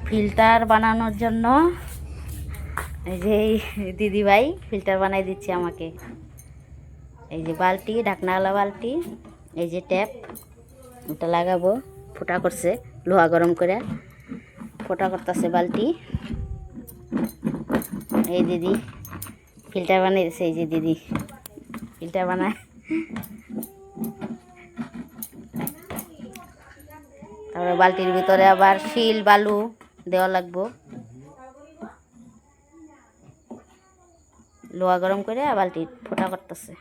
Filter বানানোর জন্য এই যে দিদি ভাই ফিল্টার বানাই দিচ্ছে আমাকে। এই যে বালতি, ঢাকনাওয়ালা বালতি, এই যে ট্যাপ, ওটা লাগাবো। ফোটা করছে, লোহা গরম করে ফোটা করতেছে বালতি। এই দিদি ফিল্টার বানিয়ে দিচ্ছে, এই যে দিদি ফিল্টার বানায়। তারপরে বালতির ভিতরে আবার শিল বালু দেওয়া লাগবো। লোহা গরম করে বালতি ফোটা করতেছে।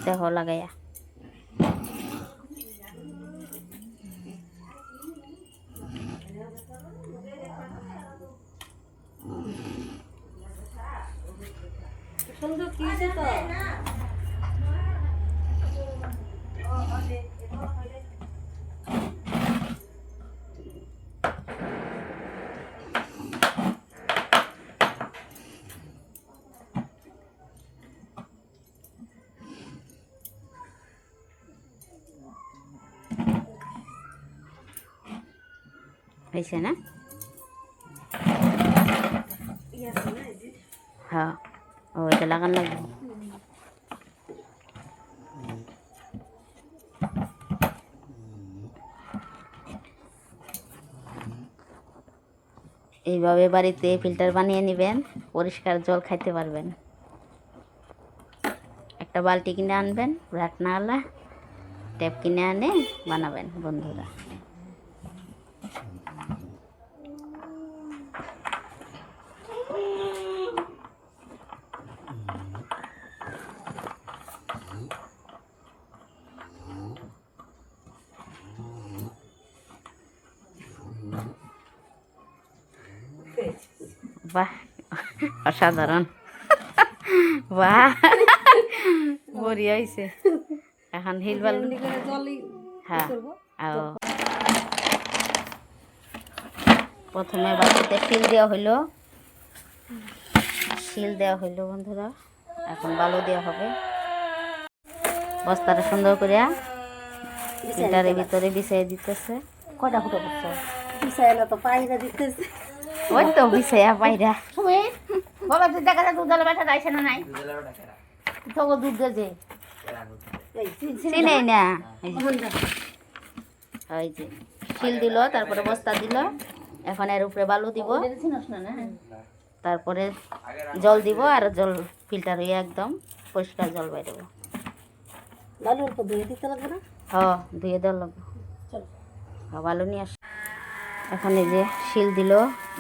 দেখো লাগাইয়া হয়েছে না? হ্যাঁ, ও এটা লাগান লাগবে। এইভাবে বাড়িতে ফিল্টার বানিয়ে নেবেন, পরিষ্কার জল খাইতে পারবেন। একটা বালতি কিনে আনবেন, ঢাকনাওয়ালা ট্যাপ কিনে আনে বানাবেন বন্ধুরা। বাহ, অসাধারণ! বাহ, বড়িয়া হয়েছে। এখন হিল বালু, হ্যাঁ, প্রথমে বালতিতে শিল দেওয়া হইলো, বন্ধুরা। এখন বালু দেওয়া হবে। বস্তাটা সুন্দর করে ফিল্টারের ভিতরে বিছাই দিতেছে। কয়টা ফুটো করছো? বিছাই না তো, পায়রা দিতেছে। ওই তো বিছাইয়া পায়রা। বাবা তুই দেখা যায় দুধ বেটা যাইছে না? নাই তবু দুধ দেছে চিনেই না। ওই যে শিল দিল, তারপরে বস্তা দিল। এখন এর উপরে বালু দিব, তারপরে জল দিব, আর জল ফিল্টার হয়ে একদম পরিষ্কার জল বাইরে। বালু অল্প ধুয়ে দিতে লাগবে না? হ্যাঁ, ধুয়ে দেওয়া লাগবে। বালু নিয়ে আস। এখন এই যে শিল দিল,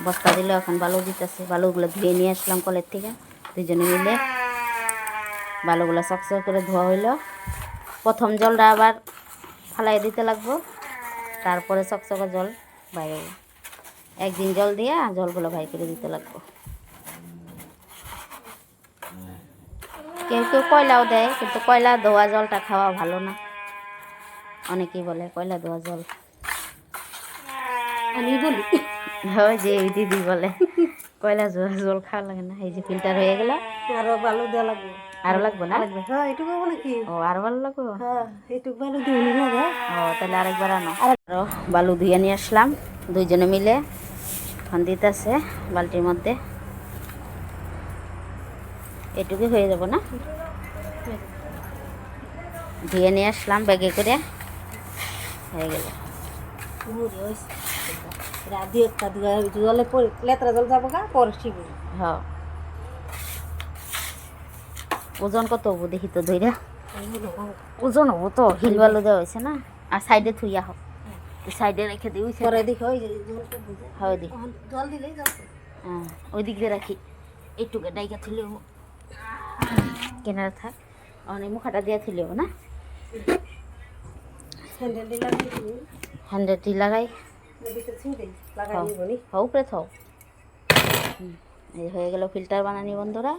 বস্তা দিল, এখন বালু দিতেছে। বালুগুলো ধুয়ে নিয়ে আসলাম কলের থেকে, দুজনে মিলে বালুগুলো চকচক করে ধোয়া হইলো। প্রথম জলটা আবার ফালাই দিতে লাগবো, তারপরে চকচকে জল বাইরে। একদিন জল দিয়ে জলগুলো ভাই করে দিতে লাগবো। কেউ কেউ কয়লাও দেয়, কিন্তু কয়লা ধোয়া জলটা খাওয়া ভালো না। অনেকেই বলে কয়লা ধোয়া জল। আমি বলি, হয় যে এই দিদি বলে কয়লা ধোয়া জল খাওয়া লাগে না। এই যে ফিল্টার হয়ে গেল, আরো বালু দেওয়া লাগবে। আরো লাগবে না? হ্যাঁ, এটুকু নাকি? ও, আরো বালু লাগবে। হ্যাঁ, এটুকু বালু দিয়ে নিলে লাগে। ও, তাহলে আরেকবার আনো। আরো বালু ধুয়ে নিয়ে আসলাম দুইজনে মিলে। এখন দিতেছে বালতির মধ্যে। এটুকু হয়ে যাব না? ধুয়ে নিয়ে আসলাম ব্যাগে করে, হয়ে গেল। হ্যাঁ, ওজন কত হবো দেখি তো, ধইরা ওজন হবো তো। হিল বালু দেওয়া হয়েছে না। আর সাইডে থুইয়া হোক, সাইডে রেখে দিই। হ্যাঁ, ওই দিক দিয়ে রাখি। একটুকে ডাইকা থুলে কেনারে থাক, অনেক মুখাটা দিয়ে থুলেও না। হ্যান্ডেলটি লাগাই, উপরে থাও। এই হয়ে গেল ফিল্টার বানানি বন্ধুরা।